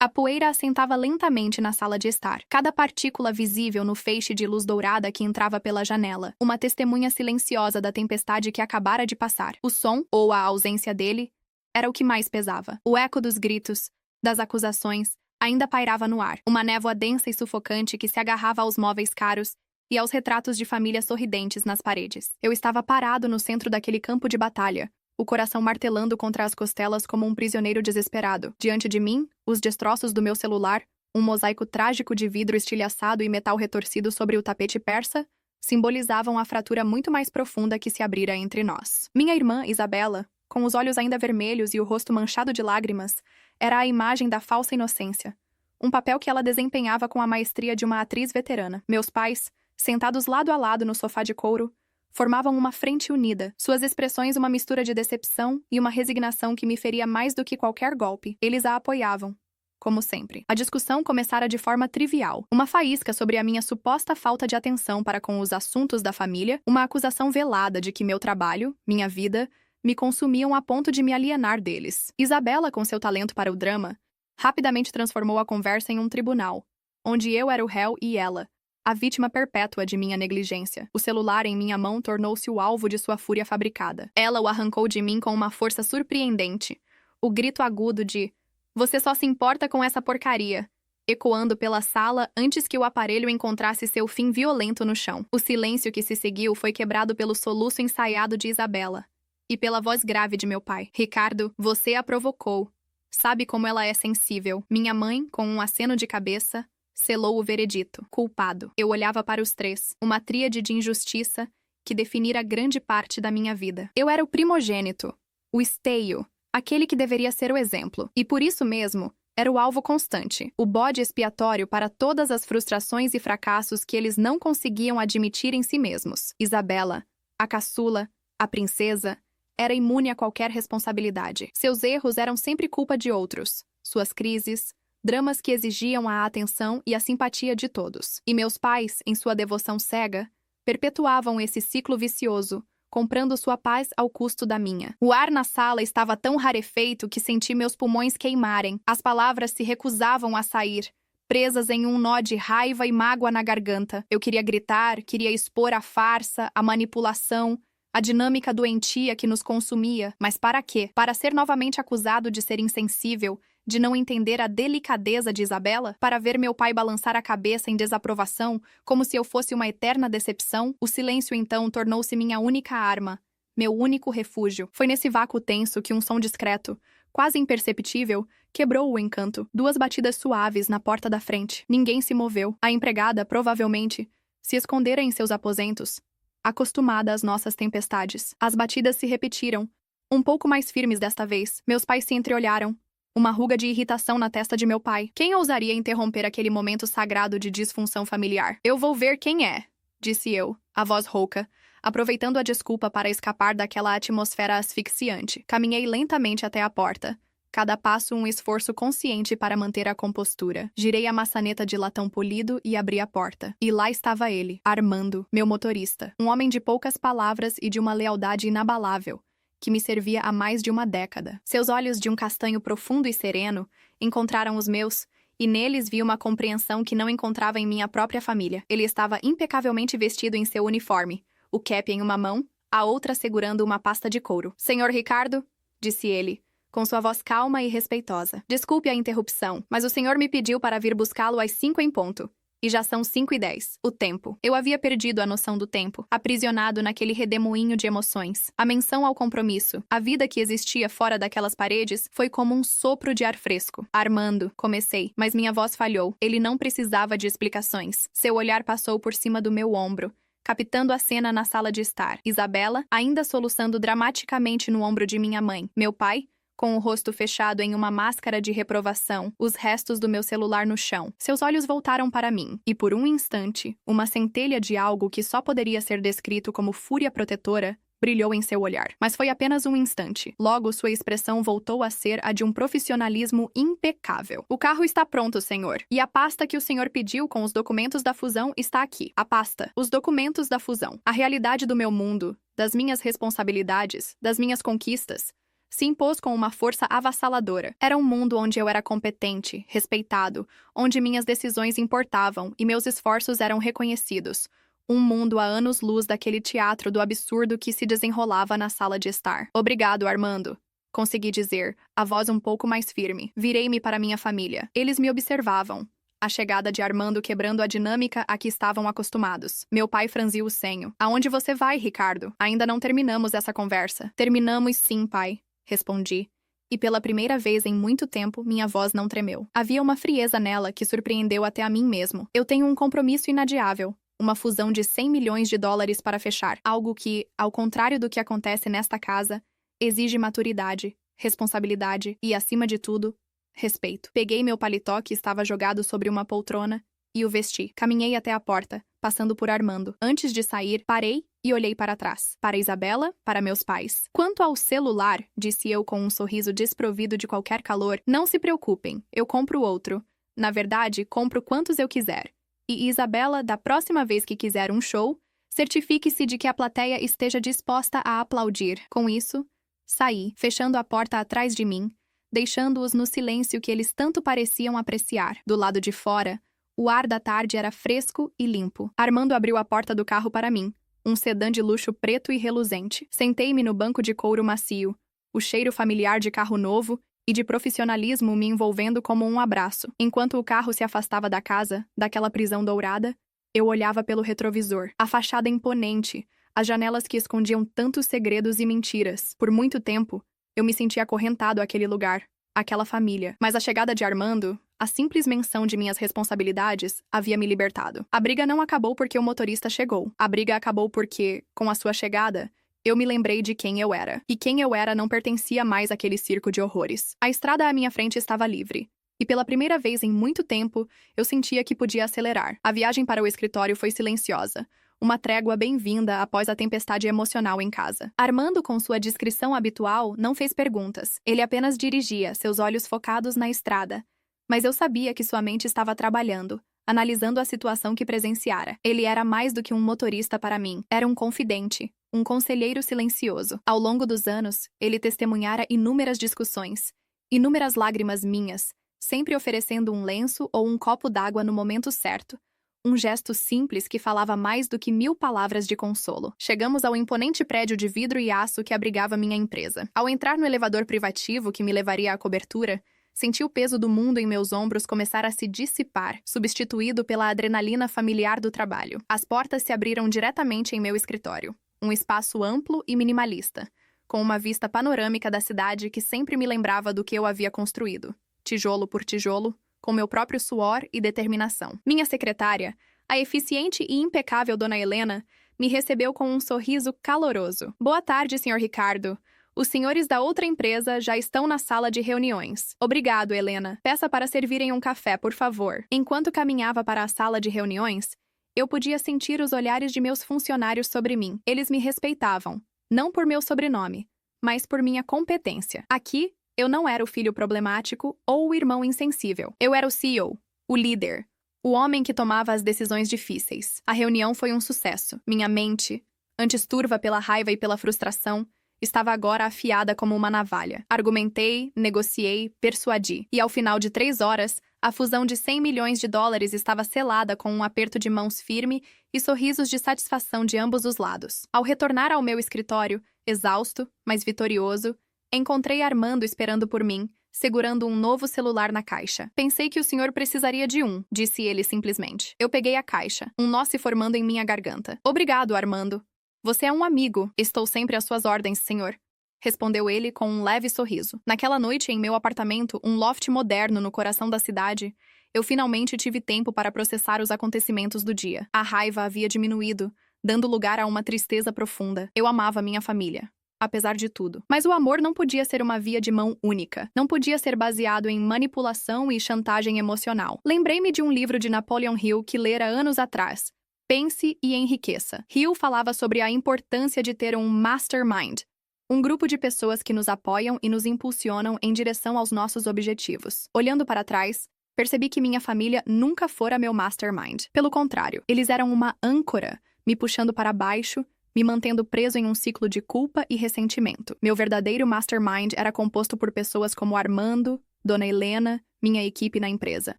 A poeira assentava lentamente na sala de estar, cada partícula visível no feixe de luz dourada que entrava pela janela, uma testemunha silenciosa da tempestade que acabara de passar. O som, ou a ausência dele, era o que mais pesava. O eco dos gritos, das acusações, ainda pairava no ar, uma névoa densa e sufocante que se agarrava aos móveis caros e aos retratos de família sorridentes nas paredes. Eu estava parado no centro daquele campo de batalha, o coração martelando contra as costelas como um prisioneiro desesperado. Diante de mim, os destroços do meu celular, um mosaico trágico de vidro estilhaçado e metal retorcido sobre o tapete persa, simbolizavam a fratura muito mais profunda que se abrira entre nós. Minha irmã, Isabela, com os olhos ainda vermelhos e o rosto manchado de lágrimas, era a imagem da falsa inocência, um papel que ela desempenhava com a maestria de uma atriz veterana. Meus pais, sentados lado a lado no sofá de couro, formavam uma frente unida, suas expressões uma mistura de decepção e uma resignação que me feria mais do que qualquer golpe. Eles a apoiavam, como sempre. A discussão começara de forma trivial, uma faísca sobre a minha suposta falta de atenção para com os assuntos da família, uma acusação velada de que meu trabalho, minha vida, me consumiam a ponto de me alienar deles. Isabela, com seu talento para o drama, rapidamente transformou a conversa em um tribunal, onde eu era o réu e ela, a vítima perpétua de minha negligência. O celular em minha mão tornou-se o alvo de sua fúria fabricada. Ela o arrancou de mim com uma força surpreendente. O grito agudo de "Você só se importa com essa porcaria", ecoando pela sala antes que o aparelho encontrasse seu fim violento no chão. O silêncio que se seguiu foi quebrado pelo soluço ensaiado de Isabela e pela voz grave de meu pai. "Ricardo, você a provocou. Sabe como ela é sensível." Minha mãe, com um aceno de cabeça, selou o veredito. Culpado. Eu olhava para os três, uma tríade de injustiça que definira grande parte da minha vida. Eu era o primogênito, o esteio, aquele que deveria ser o exemplo. E por isso mesmo, era o alvo constante, o bode expiatório para todas as frustrações e fracassos que eles não conseguiam admitir em si mesmos. Isabela, a caçula, a princesa, era imune a qualquer responsabilidade. Seus erros eram sempre culpa de outros. Suas crises, dramas que exigiam a atenção e a simpatia de todos. E meus pais, em sua devoção cega, perpetuavam esse ciclo vicioso, comprando sua paz ao custo da minha. O ar na sala estava tão rarefeito que senti meus pulmões queimarem. As palavras se recusavam a sair, presas em um nó de raiva e mágoa na garganta. Eu queria gritar, queria expor a farsa, a manipulação, a dinâmica doentia que nos consumia. Mas para quê? Para ser novamente acusado de ser insensível, de não entender a delicadeza de Isabela? Para ver meu pai balançar a cabeça em desaprovação, como se eu fosse uma eterna decepção? O silêncio, então, tornou-se minha única arma, meu único refúgio. Foi nesse vácuo tenso que um som discreto, quase imperceptível, quebrou o encanto. 2 batidas suaves na porta da frente. Ninguém se moveu. A empregada, provavelmente, se escondera em seus aposentos, acostumada às nossas tempestades. As batidas se repetiram, um pouco mais firmes desta vez. Meus pais se entreolharam. Uma ruga de irritação na testa de meu pai. Quem ousaria interromper aquele momento sagrado de disfunção familiar? "Eu vou ver quem é", disse eu, a voz rouca, aproveitando a desculpa para escapar daquela atmosfera asfixiante. Caminhei lentamente até a porta, cada passo um esforço consciente para manter a compostura. Girei a maçaneta de latão polido e abri a porta. E lá estava ele, Armando, meu motorista. Um homem de poucas palavras e de uma lealdade inabalável, que me servia há mais de uma década. Seus olhos de um castanho profundo e sereno encontraram os meus, e neles vi uma compreensão que não encontrava em minha própria família. Ele estava impecavelmente vestido em seu uniforme, o cap em uma mão, a outra segurando uma pasta de couro. "Senhor Ricardo", disse ele, com sua voz calma e respeitosa. "Desculpe a interrupção, mas o senhor me pediu para vir buscá-lo às 5 em ponto. E já são 5:10. O tempo." Eu havia perdido a noção do tempo, aprisionado naquele redemoinho de emoções. A menção ao compromisso, a vida que existia fora daquelas paredes, foi como um sopro de ar fresco. "Armando", comecei, mas minha voz falhou. Ele não precisava de explicações. Seu olhar passou por cima do meu ombro, captando a cena na sala de estar. Isabela, ainda soluçando dramaticamente no ombro de minha mãe. Meu pai, com o rosto fechado em uma máscara de reprovação, os restos do meu celular no chão. Seus olhos voltaram para mim, e por um instante, uma centelha de algo que só poderia ser descrito como fúria protetora brilhou em seu olhar. Mas foi apenas um instante. Logo, sua expressão voltou a ser a de um profissionalismo impecável. "O carro está pronto, senhor. E a pasta que o senhor pediu com os documentos da fusão está aqui." A pasta. Os documentos da fusão. A realidade do meu mundo, das minhas responsabilidades, das minhas conquistas, Se impôs com uma força avassaladora. Era um mundo onde eu era competente, respeitado, onde minhas decisões importavam e meus esforços eram reconhecidos. Um mundo a anos-luz daquele teatro do absurdo que se desenrolava na sala de estar. Obrigado, Armando. Consegui dizer, a voz um pouco mais firme. Virei-me para minha família. Eles me observavam. A chegada de Armando quebrando a dinâmica a que estavam acostumados. Meu pai franziu o senho. Aonde você vai, Ricardo? Ainda não terminamos essa conversa. Terminamos sim, pai. Respondi. E pela primeira vez em muito tempo, minha voz não tremeu. Havia uma frieza nela que surpreendeu até a mim mesmo. Eu tenho um compromisso inadiável. Uma fusão de 100 milhões de dólares para fechar. Algo que, ao contrário do que acontece nesta casa, exige maturidade, responsabilidade e, acima de tudo, respeito. Peguei meu paletó que estava jogado sobre uma poltrona e o vesti. Caminhei até a porta, passando por Armando. Antes de sair, parei e olhei para trás. Para Isabela, para meus pais. Quanto ao celular, disse eu com um sorriso desprovido de qualquer calor, não se preocupem, eu compro outro. Na verdade, compro quantos eu quiser. E Isabela, da próxima vez que quiser um show, certifique-se de que a plateia esteja disposta a aplaudir. Com isso, saí, fechando a porta atrás de mim, deixando-os no silêncio que eles tanto pareciam apreciar. Do lado de fora, o ar da tarde era fresco e limpo. Armando abriu a porta do carro para mim, um sedã de luxo preto e reluzente. Sentei-me no banco de couro macio, o cheiro familiar de carro novo e de profissionalismo me envolvendo como um abraço. Enquanto o carro se afastava da casa, daquela prisão dourada, eu olhava pelo retrovisor. A fachada imponente, as janelas que escondiam tantos segredos e mentiras. Por muito tempo, eu me sentia acorrentado àquele lugar, àquela família. Mas a chegada de Armando, a simples menção de minhas responsabilidades, havia me libertado. A briga não acabou porque o motorista chegou. A briga acabou porque, com a sua chegada, eu me lembrei de quem eu era. E quem eu era não pertencia mais àquele circo de horrores. A estrada à minha frente estava livre. E pela primeira vez em muito tempo, eu sentia que podia acelerar. A viagem para o escritório foi silenciosa. Uma trégua bem-vinda após a tempestade emocional em casa. Armando, com sua discrição habitual, não fez perguntas. Ele apenas dirigia, seus olhos focados na estrada. Mas eu sabia que sua mente estava trabalhando, analisando a situação que presenciara. Ele era mais do que um motorista para mim. Era um confidente, um conselheiro silencioso. Ao longo dos anos, ele testemunhara inúmeras discussões, inúmeras lágrimas minhas, sempre oferecendo um lenço ou um copo d'água no momento certo. Um gesto simples que falava mais do que 1000 palavras de consolo. Chegamos ao imponente prédio de vidro e aço que abrigava minha empresa. Ao entrar no elevador privativo que me levaria à cobertura, senti o peso do mundo em meus ombros começar a se dissipar, substituído pela adrenalina familiar do trabalho. As portas se abriram diretamente em meu escritório. Um espaço amplo e minimalista, com uma vista panorâmica da cidade que sempre me lembrava do que eu havia construído, tijolo por tijolo, com meu próprio suor e determinação. Minha secretária, a eficiente e impecável Dona Helena, me recebeu com um sorriso caloroso. Boa tarde, Sr. Ricardo. Os senhores da outra empresa já estão na sala de reuniões. Obrigado, Helena. Peça para servirem um café, por favor. Enquanto caminhava para a sala de reuniões, eu podia sentir os olhares de meus funcionários sobre mim. Eles me respeitavam, não por meu sobrenome, mas por minha competência. Aqui, eu não era o filho problemático ou o irmão insensível. Eu era o CEO, o líder, o homem que tomava as decisões difíceis. A reunião foi um sucesso. Minha mente, antes turva pela raiva e pela frustração, estava agora afiada como uma navalha. Argumentei, negociei, persuadi. E ao final de 3 horas, a fusão de 100 milhões de dólares estava selada com um aperto de mãos firme e sorrisos de satisfação de ambos os lados. Ao retornar ao meu escritório, exausto, mas vitorioso, encontrei Armando esperando por mim, segurando um novo celular na caixa. Pensei que o senhor precisaria de um, disse ele simplesmente. Eu peguei a caixa, um nó se formando em minha garganta. Obrigado, Armando. Você é um amigo. Estou sempre às suas ordens, senhor. Respondeu ele com um leve sorriso. Naquela noite, em meu apartamento, um loft moderno no coração da cidade, eu finalmente tive tempo para processar os acontecimentos do dia. A raiva havia diminuído, dando lugar a uma tristeza profunda. Eu amava minha família, apesar de tudo. Mas o amor não podia ser uma via de mão única. Não podia ser baseado em manipulação e chantagem emocional. Lembrei-me de um livro de Napoleon Hill que lera anos atrás. Pense e enriqueça. Hill falava sobre a importância de ter um mastermind, um grupo de pessoas que nos apoiam e nos impulsionam em direção aos nossos objetivos. Olhando para trás, percebi que minha família nunca fora meu mastermind. Pelo contrário, eles eram uma âncora, me puxando para baixo, me mantendo preso em um ciclo de culpa e ressentimento. Meu verdadeiro mastermind era composto por pessoas como Armando, Dona Helena, minha equipe na empresa.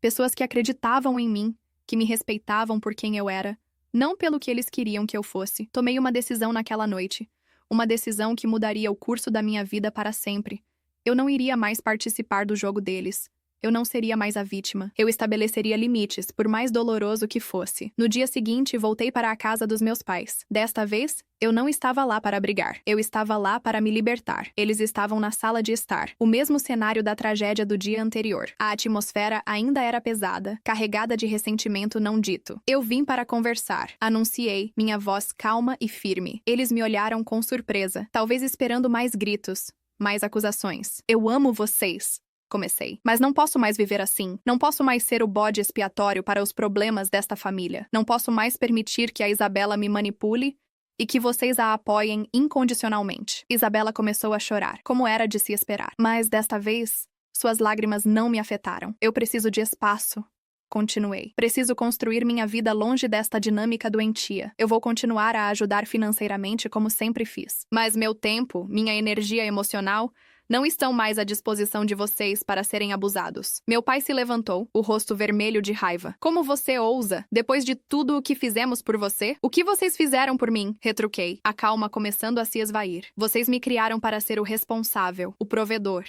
Pessoas que acreditavam em mim, que me respeitavam por quem eu era, não pelo que eles queriam que eu fosse. Tomei uma decisão naquela noite. Uma decisão que mudaria o curso da minha vida para sempre. Eu não iria mais participar do jogo deles. Eu não seria mais a vítima. Eu estabeleceria limites, por mais doloroso que fosse. No dia seguinte, voltei para a casa dos meus pais. Desta vez, eu não estava lá para brigar. Eu estava lá para me libertar. Eles estavam na sala de estar. O mesmo cenário da tragédia do dia anterior. A atmosfera ainda era pesada, carregada de ressentimento não dito. Eu vim para conversar. Anunciei, minha voz calma e firme. Eles me olharam com surpresa, talvez esperando mais gritos, mais acusações. Eu amo vocês. Comecei. Mas não posso mais viver assim. Não posso mais ser o bode expiatório para os problemas desta família. Não posso mais permitir que a Isabela me manipule e que vocês a apoiem incondicionalmente. Isabela começou a chorar, como era de se esperar. Mas desta vez, suas lágrimas não me afetaram. Eu preciso de espaço. Continuei. Preciso construir minha vida longe desta dinâmica doentia. Eu vou continuar a ajudar financeiramente como sempre fiz. Mas meu tempo, minha energia emocional, não estão mais à disposição de vocês para serem abusados. Meu pai se levantou, o rosto vermelho de raiva. Como você ousa? Depois de tudo o que fizemos por você? O que vocês fizeram por mim? Retruquei, a calma começando a se esvair. Vocês me criaram para ser o responsável, o provedor.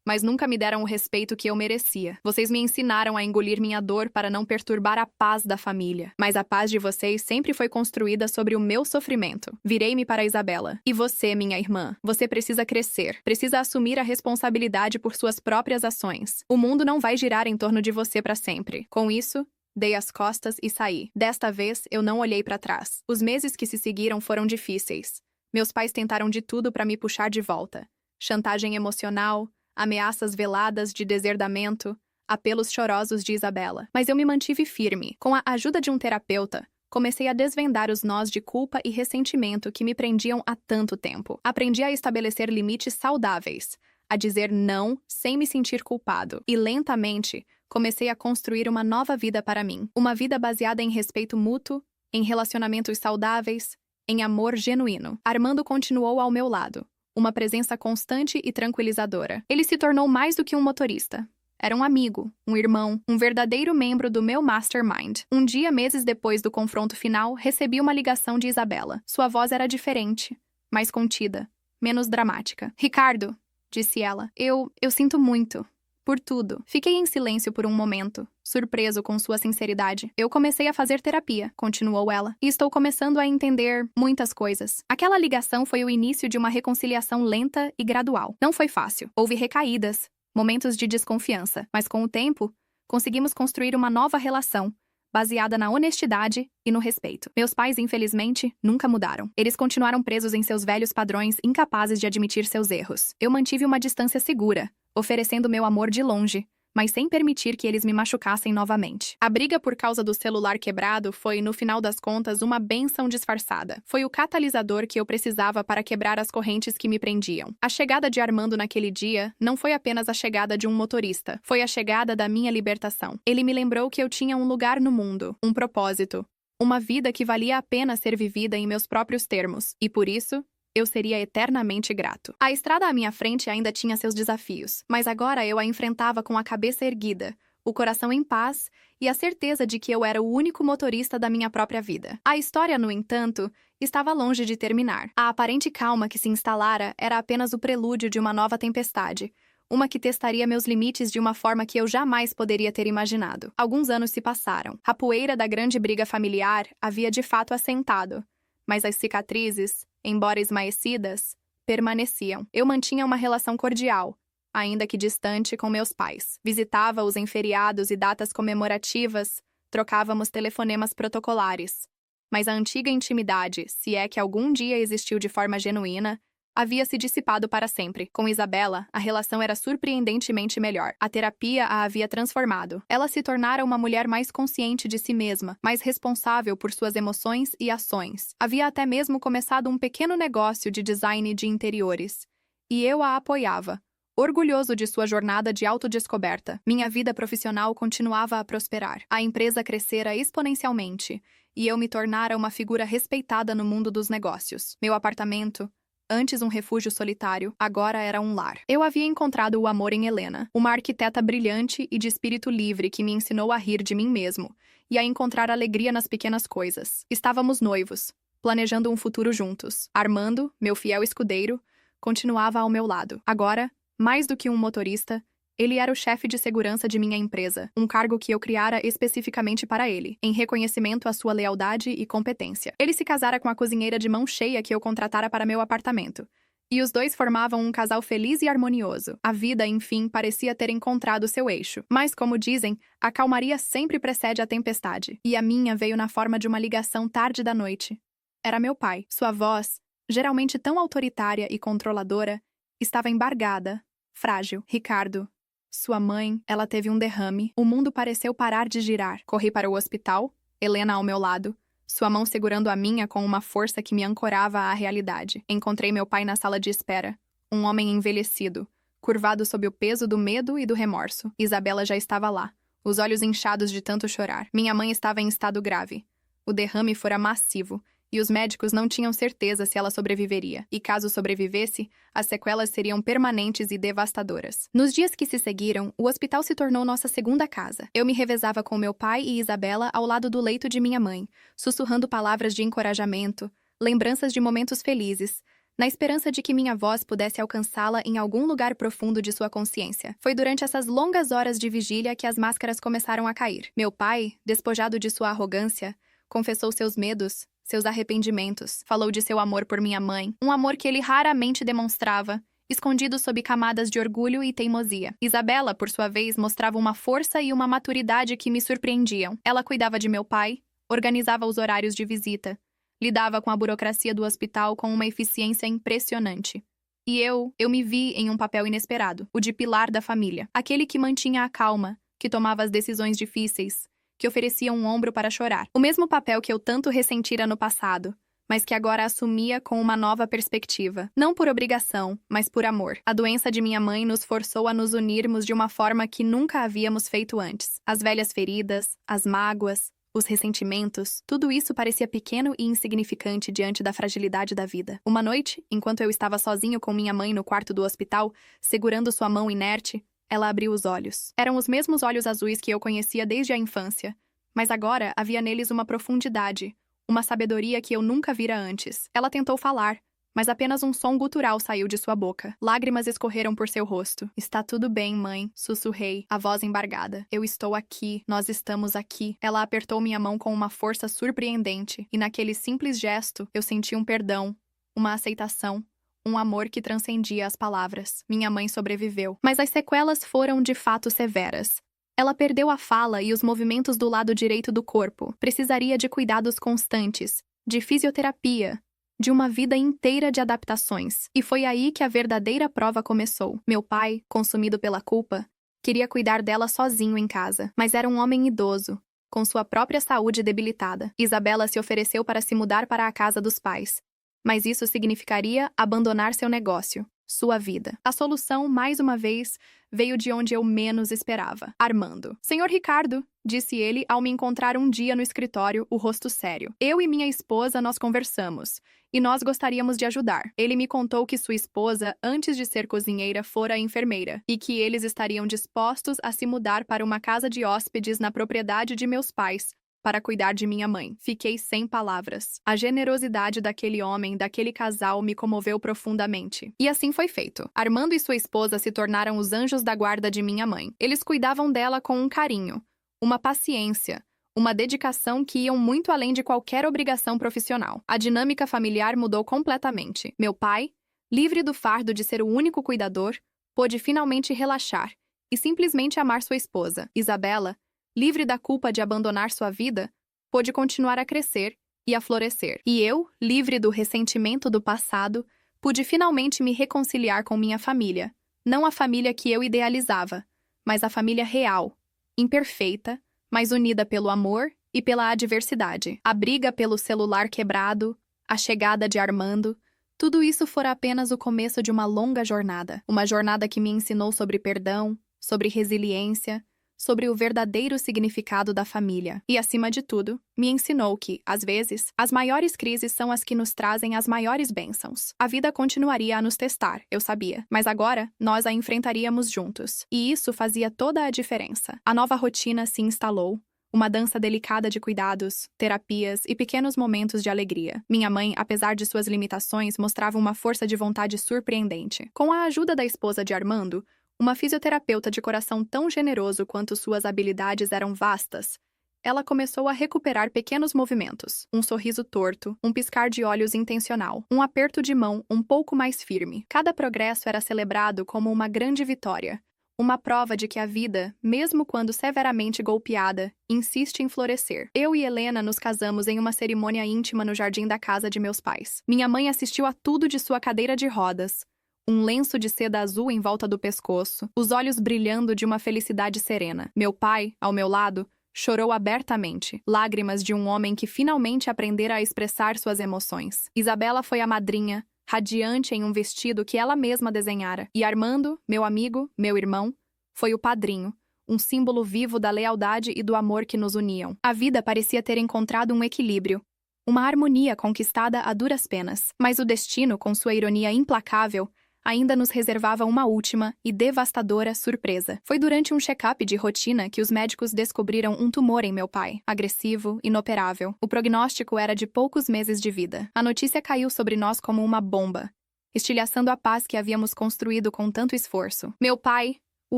Mas nunca me deram o respeito que eu merecia. Vocês me ensinaram a engolir minha dor para não perturbar a paz da família. Mas a paz de vocês sempre foi construída sobre o meu sofrimento. Virei-me para Isabela. E você, minha irmã? Você precisa crescer. Precisa assumir a responsabilidade por suas próprias ações. O mundo não vai girar em torno de você para sempre. Com isso, dei as costas e saí. Desta vez, eu não olhei para trás. Os meses que se seguiram foram difíceis. Meus pais tentaram de tudo para me puxar de volta. Chantagem emocional, ameaças veladas de deserdamento, apelos chorosos de Isabela. Mas eu me mantive firme. Com a ajuda de um terapeuta, comecei a desvendar os nós de culpa e ressentimento que me prendiam há tanto tempo. Aprendi a estabelecer limites saudáveis, a dizer não sem me sentir culpado. E lentamente, comecei a construir uma nova vida para mim. Uma vida baseada em respeito mútuo, em relacionamentos saudáveis, em amor genuíno. Armando continuou ao meu lado. Uma presença constante e tranquilizadora. Ele se tornou mais do que um motorista. Era um amigo, um irmão, um verdadeiro membro do meu mastermind. Um dia, meses depois do confronto final, recebi uma ligação de Isabela. Sua voz era diferente, mais contida, menos dramática. "Ricardo", disse ela, eu sinto muito. Por tudo. Fiquei em silêncio por um momento, surpreso com sua sinceridade. Eu comecei a fazer terapia, continuou ela, e estou começando a entender muitas coisas. Aquela ligação foi o início de uma reconciliação lenta e gradual. Não foi fácil. Houve recaídas, momentos de desconfiança, mas com o tempo, conseguimos construir uma nova relação, baseada na honestidade e no respeito. Meus pais, infelizmente, nunca mudaram. Eles continuaram presos em seus velhos padrões, incapazes de admitir seus erros. Eu mantive uma distância segura, oferecendo meu amor de longe, mas sem permitir que eles me machucassem novamente. A briga por causa do celular quebrado foi, no final das contas, uma bênção disfarçada. Foi o catalisador que eu precisava para quebrar as correntes que me prendiam. A chegada de Armando naquele dia não foi apenas a chegada de um motorista, foi a chegada da minha libertação. Ele me lembrou que eu tinha um lugar no mundo, um propósito, uma vida que valia a pena ser vivida em meus próprios termos, e por isso, eu seria eternamente grato. A estrada à minha frente ainda tinha seus desafios, mas agora eu a enfrentava com a cabeça erguida, o coração em paz e a certeza de que eu era o único motorista da minha própria vida. A história, no entanto, estava longe de terminar. A aparente calma que se instalara era apenas o prelúdio de uma nova tempestade, uma que testaria meus limites de uma forma que eu jamais poderia ter imaginado. Alguns anos se passaram. A poeira da grande briga familiar havia de fato assentado, mas as cicatrizes, embora esmaecidas, permaneciam. Eu mantinha uma relação cordial, ainda que distante, com meus pais. Visitava-os em feriados e datas comemorativas, trocávamos telefonemas protocolares. Mas a antiga intimidade, se é que algum dia existiu de forma genuína, havia se dissipado para sempre. Com Isabela, a relação era surpreendentemente melhor. A terapia a havia transformado. Ela se tornara uma mulher mais consciente de si mesma, mais responsável por suas emoções e ações. Havia até mesmo começado um pequeno negócio de design de interiores. E eu a apoiava, orgulhoso de sua jornada de autodescoberta. Minha vida profissional continuava a prosperar. A empresa crescera exponencialmente, e eu me tornara uma figura respeitada no mundo dos negócios. Meu apartamento, antes um refúgio solitário, agora era um lar. Eu havia encontrado o amor em Helena, uma arquiteta brilhante e de espírito livre que me ensinou a rir de mim mesmo e a encontrar alegria nas pequenas coisas. Estávamos noivos, planejando um futuro juntos. Armando, meu fiel escudeiro, continuava ao meu lado. Agora, mais do que um motorista, ele era o chefe de segurança de minha empresa, um cargo que eu criara especificamente para ele, em reconhecimento à sua lealdade e competência. Ele se casara com a cozinheira de mão cheia que eu contratara para meu apartamento, e os dois formavam um casal feliz e harmonioso. A vida, enfim, parecia ter encontrado seu eixo. Mas, como dizem, a calmaria sempre precede a tempestade, e a minha veio na forma de uma ligação tarde da noite. Era meu pai. Sua voz, geralmente tão autoritária e controladora, estava embargada, frágil. Ricardo. Sua mãe, ela teve um derrame. O mundo pareceu parar de girar. Corri para o hospital, Helena ao meu lado, sua mão segurando a minha com uma força que me ancorava à realidade. Encontrei meu pai na sala de espera, um homem envelhecido, curvado sob o peso do medo e do remorso. Isabela já estava lá, os olhos inchados de tanto chorar. Minha mãe estava em estado grave. O derrame fora massivo, e os médicos não tinham certeza se ela sobreviveria. E caso sobrevivesse, as sequelas seriam permanentes e devastadoras. Nos dias que se seguiram, o hospital se tornou nossa segunda casa. Eu me revezava com meu pai e Isabela ao lado do leito de minha mãe, sussurrando palavras de encorajamento, lembranças de momentos felizes, na esperança de que minha voz pudesse alcançá-la em algum lugar profundo de sua consciência. Foi durante essas longas horas de vigília que as máscaras começaram a cair. Meu pai, despojado de sua arrogância, confessou seus medos, seus arrependimentos, falou de seu amor por minha mãe, um amor que ele raramente demonstrava, escondido sob camadas de orgulho e teimosia. Isabela, por sua vez, mostrava uma força e uma maturidade que me surpreendiam. Ela cuidava de meu pai, organizava os horários de visita, lidava com a burocracia do hospital com uma eficiência impressionante. E eu me vi em um papel inesperado, o de pilar da família, aquele que mantinha a calma, que tomava as decisões difíceis, que oferecia um ombro para chorar. O mesmo papel que eu tanto ressentira no passado, mas que agora assumia com uma nova perspectiva. Não por obrigação, mas por amor. A doença de minha mãe nos forçou a nos unirmos de uma forma que nunca havíamos feito antes. As velhas feridas, as mágoas, os ressentimentos, tudo isso parecia pequeno e insignificante diante da fragilidade da vida. Uma noite, enquanto eu estava sozinho com minha mãe no quarto do hospital, segurando sua mão inerte, ela abriu os olhos. Eram os mesmos olhos azuis que eu conhecia desde a infância, mas agora havia neles uma profundidade, uma sabedoria que eu nunca vira antes. Ela tentou falar, mas apenas um som gutural saiu de sua boca. Lágrimas escorreram por seu rosto. "Está tudo bem, mãe", sussurrei, a voz embargada. "Eu estou aqui, nós estamos aqui." Ela apertou minha mão com uma força surpreendente, e naquele simples gesto eu senti um perdão, uma aceitação, um amor que transcendia as palavras. Minha mãe sobreviveu. Mas as sequelas foram de fato severas. Ela perdeu a fala e os movimentos do lado direito do corpo. Precisaria de cuidados constantes, de fisioterapia, de uma vida inteira de adaptações. E foi aí que a verdadeira prova começou. Meu pai, consumido pela culpa, queria cuidar dela sozinho em casa. Mas era um homem idoso, com sua própria saúde debilitada. Isabela se ofereceu para se mudar para a casa dos pais. Mas isso significaria abandonar seu negócio, sua vida. A solução, mais uma vez, veio de onde eu menos esperava. Armando. "Senhor Ricardo", disse ele ao me encontrar um dia no escritório, o rosto sério. "Eu e minha esposa nós conversamos, e nós gostaríamos de ajudar." Ele me contou que sua esposa, antes de ser cozinheira, fora enfermeira, e que eles estariam dispostos a se mudar para uma casa de hóspedes na propriedade de meus pais, para cuidar de minha mãe. Fiquei sem palavras. A generosidade daquele homem, daquele casal, me comoveu profundamente. E assim foi feito. Armando e sua esposa se tornaram os anjos da guarda de minha mãe. Eles cuidavam dela com um carinho, uma paciência, uma dedicação que iam muito além de qualquer obrigação profissional. A dinâmica familiar mudou completamente. Meu pai, livre do fardo de ser o único cuidador, pôde finalmente relaxar e simplesmente amar sua esposa. Isabela, livre da culpa de abandonar sua vida, pôde continuar a crescer e a florescer. E eu, livre do ressentimento do passado, pude finalmente me reconciliar com minha família. Não a família que eu idealizava, mas a família real, imperfeita, mas unida pelo amor e pela adversidade. A briga pelo celular quebrado, a chegada de Armando, Tudo isso fora apenas o começo de uma longa jornada. Uma jornada que me ensinou sobre perdão, sobre resiliência, sobre o verdadeiro significado da família. E, acima de tudo, me ensinou que, às vezes, as maiores crises são as que nos trazem as maiores bênçãos. A vida continuaria a nos testar, eu sabia, mas agora nós a enfrentaríamos juntos. E isso fazia toda a diferença. A nova rotina se instalou. Uma dança delicada de cuidados, terapias e pequenos momentos de alegria. Minha mãe, apesar de suas limitações, mostrava uma força de vontade surpreendente. Com a ajuda da esposa de Armando, uma fisioterapeuta de coração tão generoso quanto suas habilidades eram vastas, ela começou a recuperar pequenos movimentos. Um sorriso torto, um piscar de olhos intencional, um aperto de mão um pouco mais firme. Cada progresso era celebrado como uma grande vitória. Uma prova de que a vida, mesmo quando severamente golpeada, insiste em florescer. Eu e Helena nos casamos em uma cerimônia íntima no jardim da casa de meus pais. Minha mãe assistiu a tudo de sua cadeira de rodas. Um lenço de seda azul em volta do pescoço, os olhos brilhando de uma felicidade serena. Meu pai, ao meu lado, chorou abertamente, lágrimas de um homem que finalmente aprendera a expressar suas emoções. Isabela foi a madrinha, radiante em um vestido que ela mesma desenhara. E Armando, meu amigo, meu irmão, foi o padrinho, um símbolo vivo da lealdade e do amor que nos uniam. A vida parecia ter encontrado um equilíbrio, uma harmonia conquistada a duras penas. Mas o destino, com sua ironia implacável, ainda nos reservava uma última e devastadora surpresa. Foi durante um check-up de rotina que os médicos descobriram um tumor em meu pai, agressivo, inoperável. O prognóstico era de poucos meses de vida. A notícia caiu sobre nós como uma bomba, estilhaçando a paz que havíamos construído com tanto esforço. Meu pai, o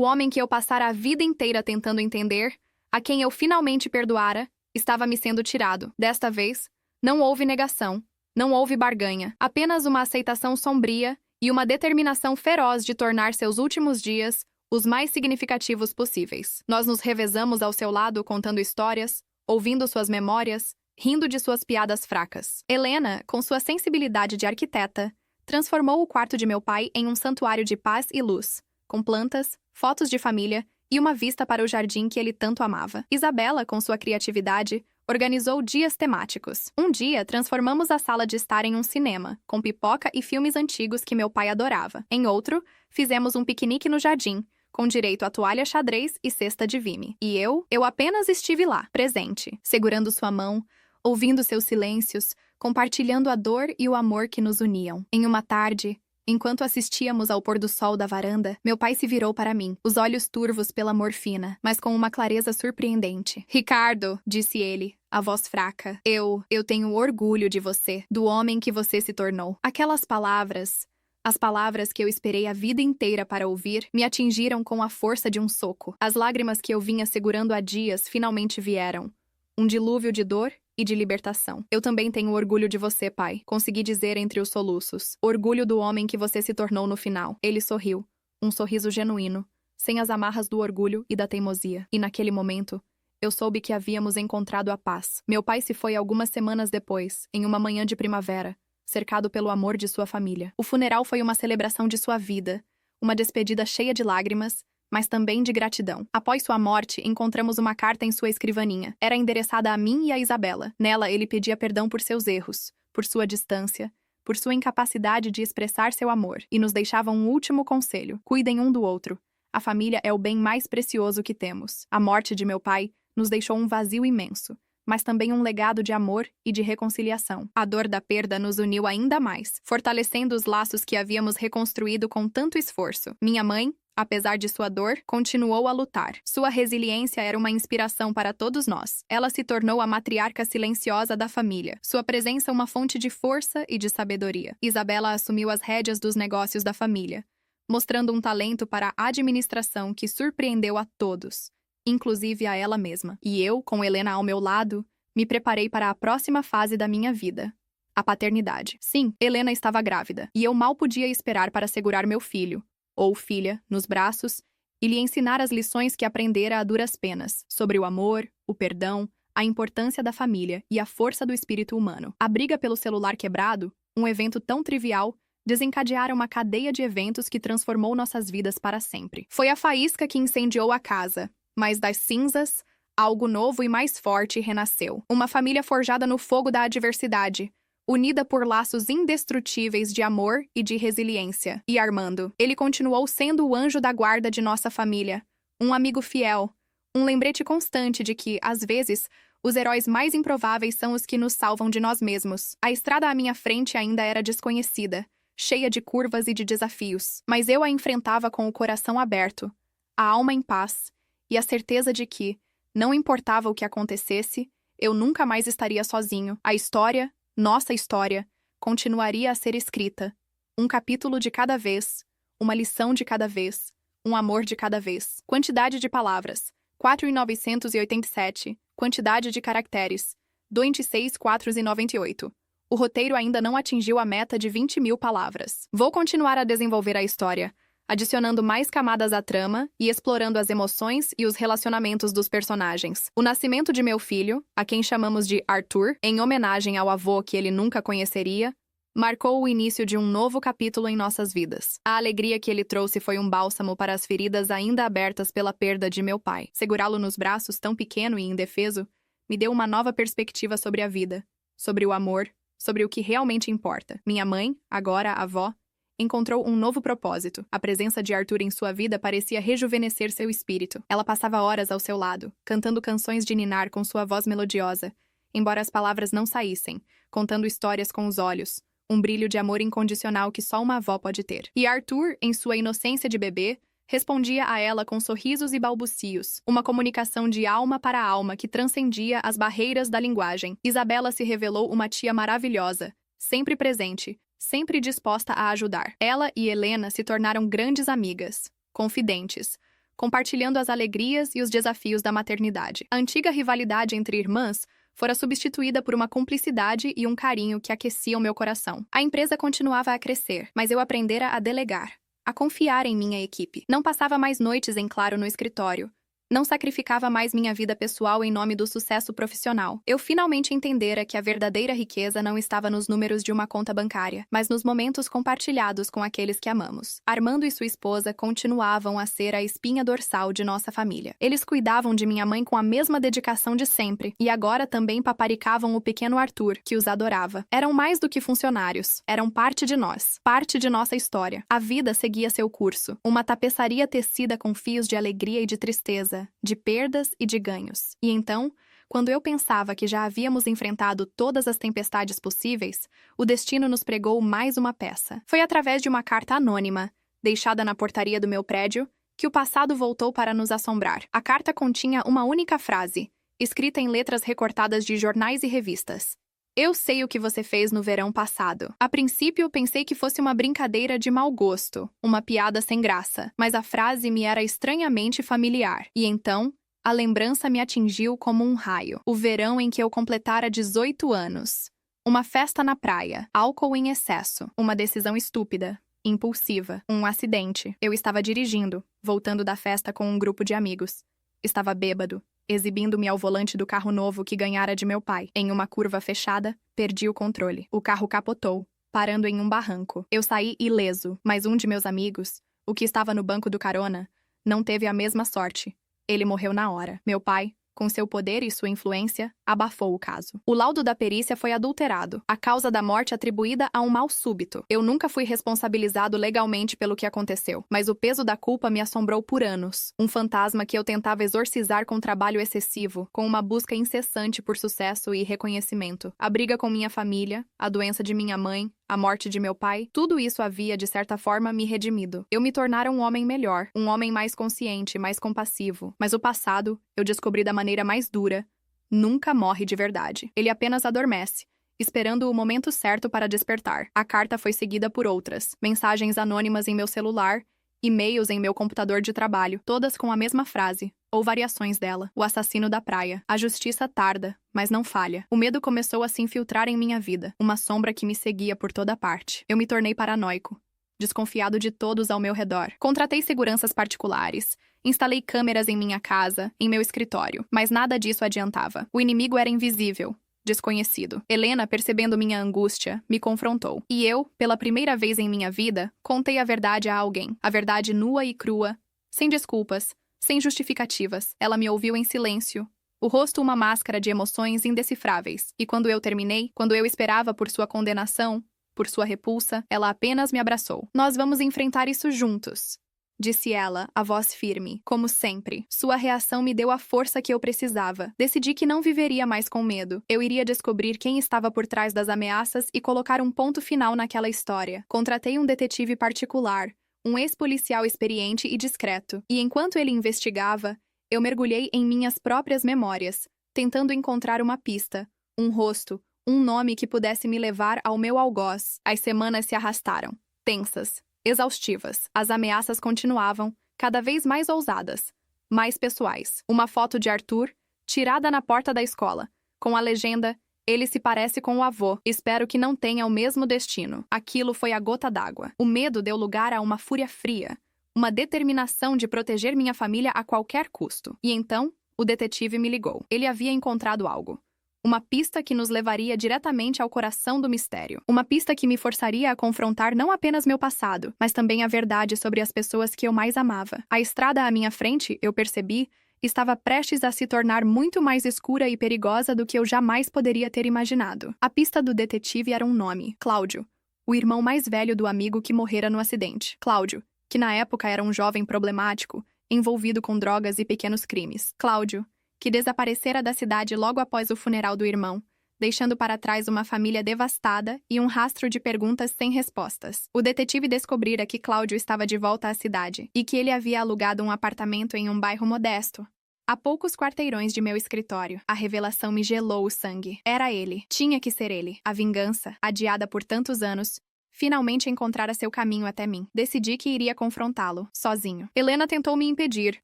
homem que eu passara a vida inteira tentando entender, a quem eu finalmente perdoara, estava me sendo tirado. Desta vez, não houve negação, não houve barganha, apenas uma aceitação sombria e uma determinação feroz de tornar seus últimos dias os mais significativos possíveis. Nós nos revezamos ao seu lado contando histórias, ouvindo suas memórias, rindo de suas piadas fracas. Helena, com sua sensibilidade de arquiteta, transformou o quarto de meu pai em um santuário de paz e luz, com plantas, fotos de família e uma vista para o jardim que ele tanto amava. Isabela, com sua criatividade, organizou dias temáticos. Um dia, transformamos a sala de estar em um cinema, com pipoca e filmes antigos que meu pai adorava. Em outro, fizemos um piquenique no jardim, com direito a toalha xadrez e cesta de vime. E eu apenas estive lá, presente, segurando sua mão, ouvindo seus silêncios, compartilhando a dor e o amor que nos uniam. Em uma tarde, enquanto assistíamos ao pôr do sol da varanda, meu pai se virou para mim, os olhos turvos pela morfina, mas com uma clareza surpreendente. "Ricardo", disse ele, a voz fraca, eu tenho orgulho de você, do homem que você se tornou. Aquelas palavras, as palavras que eu esperei a vida inteira para ouvir, me atingiram com a força de um soco. As lágrimas que eu vinha segurando há dias finalmente vieram. Um dilúvio de dor e de libertação. "Eu também tenho orgulho de você, pai", consegui dizer entre os soluços. "Orgulho do homem que você se tornou no final." Ele sorriu, um sorriso genuíno, sem as amarras do orgulho e da teimosia. E naquele momento, eu soube que havíamos encontrado a paz. Meu pai se foi algumas semanas depois, em uma manhã de primavera, cercado pelo amor de sua família. O funeral foi uma celebração de sua vida, uma despedida cheia de lágrimas, mas também de gratidão. Após sua morte, encontramos uma carta em sua escrivaninha. Era endereçada a mim e a Isabela. Nela, ele pedia perdão por seus erros, por sua distância, por sua incapacidade de expressar seu amor, e nos deixava um último conselho: cuidem um do outro. A família é o bem mais precioso que temos. A morte de meu pai nos deixou um vazio imenso, mas também um legado de amor e de reconciliação. A dor da perda nos uniu ainda mais, fortalecendo os laços que havíamos reconstruído com tanto esforço. Minha mãe, apesar de sua dor, continuou a lutar. Sua resiliência era uma inspiração para todos nós. Ela se tornou a matriarca silenciosa da família. Sua presença uma fonte de força e de sabedoria. Isabela assumiu as rédeas dos negócios da família, mostrando um talento para a administração que surpreendeu a todos, inclusive a ela mesma. E eu, com Helena ao meu lado, me preparei para a próxima fase da minha vida: a paternidade. Sim, Helena estava grávida, e eu mal podia esperar para segurar meu filho, ou filha, nos braços, e lhe ensinar as lições que aprendera a duras penas, sobre o amor, o perdão, a importância da família e a força do espírito humano. A briga pelo celular quebrado, um evento tão trivial, desencadeara uma cadeia de eventos que transformou nossas vidas para sempre. Foi a faísca que incendiou a casa, mas das cinzas, algo novo e mais forte renasceu. Uma família forjada no fogo da adversidade, unida por laços indestrutíveis de amor e de resiliência. E Armando, ele continuou sendo o anjo da guarda de nossa família, um amigo fiel, um lembrete constante de que, às vezes, os heróis mais improváveis são os que nos salvam de nós mesmos. A estrada à minha frente ainda era desconhecida, cheia de curvas e de desafios, mas eu a enfrentava com o coração aberto, a alma em paz e a certeza de que, não importava o que acontecesse, eu nunca mais estaria sozinho. A história, nossa história, continuaria a ser escrita, um capítulo de cada vez, uma lição de cada vez, um amor de cada vez. Quantidade de palavras: 4.987. Quantidade de caracteres: 26.498. O roteiro ainda não atingiu a meta de 20.000 palavras. Vou continuar a desenvolver a história, adicionando mais camadas à trama e explorando as emoções e os relacionamentos dos personagens. O nascimento de meu filho, a quem chamamos de Arthur, em homenagem ao avô que ele nunca conheceria, marcou o início de um novo capítulo em nossas vidas. A alegria que ele trouxe foi um bálsamo para as feridas ainda abertas pela perda de meu pai. Segurá-lo nos braços, tão pequeno e indefeso, me deu uma nova perspectiva sobre a vida, sobre o amor, sobre o que realmente importa. Minha mãe, agora avó, encontrou um novo propósito. A presença de Arthur em sua vida parecia rejuvenescer seu espírito. Ela passava horas ao seu lado, cantando canções de ninar com sua voz melodiosa, embora as palavras não saíssem, contando histórias com os olhos, um brilho de amor incondicional que só uma avó pode ter. E Arthur, em sua inocência de bebê, respondia a ela com sorrisos e balbucios, uma comunicação de alma para alma que transcendia as barreiras da linguagem. Isabela se revelou uma tia maravilhosa, sempre presente, sempre disposta a ajudar. Ela e Helena se tornaram grandes amigas, confidentes, compartilhando as alegrias e os desafios da maternidade. A antiga rivalidade entre irmãs fora substituída por uma cumplicidade e um carinho que aqueciam meu coração. A empresa continuava a crescer, mas eu aprendera a delegar, a confiar em minha equipe. Não passava mais noites em claro no escritório. Não sacrificava mais minha vida pessoal em nome do sucesso profissional. Eu finalmente entendera que a verdadeira riqueza não estava nos números de uma conta bancária, mas nos momentos compartilhados com aqueles que amamos. Armando e sua esposa continuavam a ser a espinha dorsal de nossa família. Eles cuidavam de minha mãe com a mesma dedicação de sempre, e agora também paparicavam o pequeno Arthur, que os adorava. Eram mais do que funcionários, eram parte de nós, parte de nossa história. A vida seguia seu curso, uma tapeçaria tecida com fios de alegria e de tristeza, de perdas e de ganhos. E então, quando eu pensava que já havíamos enfrentado todas as tempestades possíveis, o destino nos pregou mais uma peça. Foi através de uma carta anônima, deixada na portaria do meu prédio, que o passado voltou para nos assombrar. A carta continha uma única frase, escrita em letras recortadas de jornais e revistas. Eu sei o que você fez no verão passado. A princípio, pensei que fosse uma brincadeira de mau gosto, uma piada sem graça, mas a frase me era estranhamente familiar. E então, a lembrança me atingiu como um raio. O verão em que eu completara 18 anos. Uma festa na praia, álcool em excesso, uma decisão estúpida, impulsiva, um acidente. Eu estava dirigindo, voltando da festa com um grupo de amigos. Estava bêbado, exibindo-me ao volante do carro novo que ganhara de meu pai. Em uma curva fechada, perdi o controle. O carro capotou, parando em um barranco. Eu saí ileso, mas um de meus amigos, o que estava no banco do carona, não teve a mesma sorte. Ele morreu na hora. Meu pai, com seu poder e sua influência, abafou o caso. O laudo da perícia foi adulterado, a causa da morte atribuída a um mal súbito. Eu nunca fui responsabilizado legalmente pelo que aconteceu, mas o peso da culpa me assombrou por anos. Um fantasma que eu tentava exorcizar com trabalho excessivo, com uma busca incessante por sucesso e reconhecimento. A briga com minha família, a doença de minha mãe, a morte de meu pai, tudo isso havia, de certa forma, me redimido. Eu me tornara um homem melhor, um homem mais consciente, mais compassivo. Mas o passado, eu descobri da maneira mais dura, nunca morre de verdade. Ele apenas adormece, esperando o momento certo para despertar. A carta foi seguida por outras, mensagens anônimas em meu celular, e-mails em meu computador de trabalho, todas com a mesma frase, ou variações dela. O assassino da praia. A justiça tarda, mas não falha. O medo começou a se infiltrar em minha vida, uma sombra que me seguia por toda parte. Eu me tornei paranoico, desconfiado de todos ao meu redor. Contratei seguranças particulares, instalei câmeras em minha casa, em meu escritório, mas nada disso adiantava. O inimigo era invisível, desconhecido. Helena, percebendo minha angústia, me confrontou. E eu, pela primeira vez em minha vida, contei a verdade a alguém. A verdade nua e crua, sem desculpas, sem justificativas. Ela me ouviu em silêncio, O rosto uma máscara de emoções indecifráveis. E quando eu terminei, quando eu esperava por sua condenação, por sua repulsa, ela apenas me abraçou. Nós vamos enfrentar isso juntos, disse ela, a voz firme, como sempre. Sua reação me deu a força que eu precisava. Decidi que não viveria mais com medo. Eu iria descobrir quem estava por trás das ameaças e colocar um ponto final naquela história. Contratei um detetive particular, um ex-policial experiente e discreto. E enquanto ele investigava, eu mergulhei em minhas próprias memórias, tentando encontrar uma pista, um rosto, um nome que pudesse me levar ao meu algoz. As semanas se arrastaram, tensas, exaustivas. As ameaças continuavam, cada vez mais ousadas, mais pessoais. Uma foto de Arthur, tirada na porta da escola, com a legenda: "Ele se parece com o avô. Espero que não tenha o mesmo destino." Aquilo foi a gota d'água. O medo deu lugar a uma fúria fria, uma determinação de proteger minha família a qualquer custo. E então, o detetive me ligou. Ele havia encontrado algo. Uma pista que nos levaria diretamente ao coração do mistério. Uma pista que me forçaria a confrontar não apenas meu passado, mas também a verdade sobre as pessoas que eu mais amava. A estrada à minha frente, eu percebi, estava prestes a se tornar muito mais escura e perigosa do que eu jamais poderia ter imaginado. A pista do detetive era um nome: Cláudio, o irmão mais velho do amigo que morrera no acidente. Cláudio, que na época era um jovem problemático, envolvido com drogas e pequenos crimes. Cláudio, que desaparecera da cidade logo após o funeral do irmão, deixando para trás uma família devastada e um rastro de perguntas sem respostas. O detetive descobrira que Cláudio estava de volta à cidade e que ele havia alugado um apartamento em um bairro modesto, a poucos quarteirões de meu escritório. A revelação me gelou o sangue. Era ele. Tinha que ser ele. A vingança, adiada por tantos anos, finalmente encontrara seu caminho até mim. Decidi que iria confrontá-lo, sozinho. Helena tentou me impedir.